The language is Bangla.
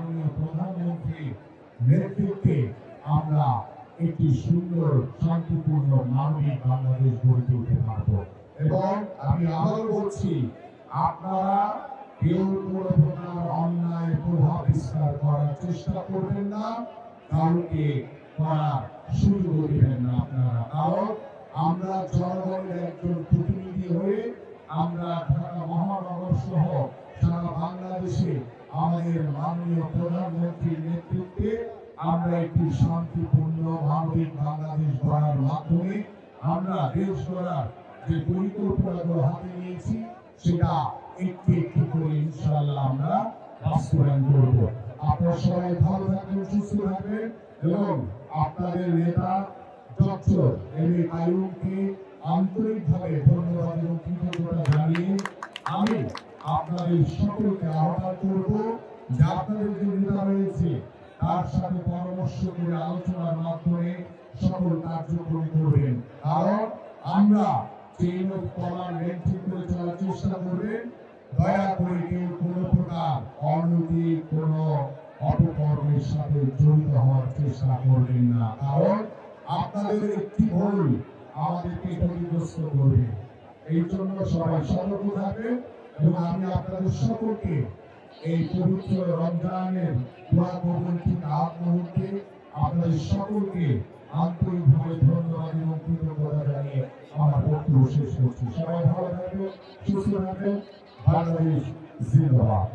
মাননীয় প্রধানমন্ত্রীর নেতৃত্বে আমরা একটি সুন্দর শান্তিপূর্ণ মানবিক বাংলাদেশ গড়ে তুলতে পারব। এবং আমি আবার বলছি, আপনারা কেউ কোনো প্রকার অন্যায় প্রভাব বিস্তার করার চেষ্টা করবেন না, কাউকে করার সুযোগ দেবেন না আপনারা। কারণ আমরা জনগণের একজন প্রতিনিধি হয়ে আমরা ঢাকা মহানগর সহ সারা বাংলাদেশে আমাদের মাননীয় প্রধানমন্ত্রীর নেতৃত্বে আমরা একটি শান্তিপূর্ণ মানবিক বাংলাদেশ গড়ার মাধ্যমে আমরা দেশ গড়ার যে পরিকল্পনাগুলো হাতে নিয়েছি সেটা একটু একটু করে ইনশাআল্লাহ আমরা বাস্তবায়ন করব। আপনারা সবাই ভালো থাকবেন, সুস্থ থাকবেন এবং আপনাদের নেতা ডক্টর এম এ কাইয়ুমকে আন্তরিকভাবে ধন্যবাদ এবং কৃতজ্ঞতা জানিয়ে আমি আপনাদের সকলকে আহ্বান করব যে আপনাদের যে নেতা রয়েছে তার সাথে পরামর্শ করে আলোচনার মাধ্যমে সকল কার্যক্রম করবেন। কারণ আমরা চেইন অফ কমান্ড মেনটেন করে চলার চেষ্টা করবেন। দয়া করে কেউ কোনো প্রকার অনৈতিক কোনো অপকর্মের সাথে জড়িত হওয়ার চেষ্টা করবেন না। কারণ আপনাদের একটি ভুল আমাদেরকে ক্ষতিগ্রস্ত করবে। এই জন্য সবাই সতর্ক থাকবেন এবং আমি আপনাদের সকলকে এই পবিত্র রমজানের দোয়া কবুল ঠিক আগ মুহূর্তে আপনাদের সকলকে আন্তরিকভাবে ধন্যবাদ এবং কৃতজ্ঞতা জানিয়ে আমার বক্তব্য শেষ করছি। সবাই ভালো থাকবেন, সুস্থ থাকবেন। বাংলাদেশ জিন্দাবাদ।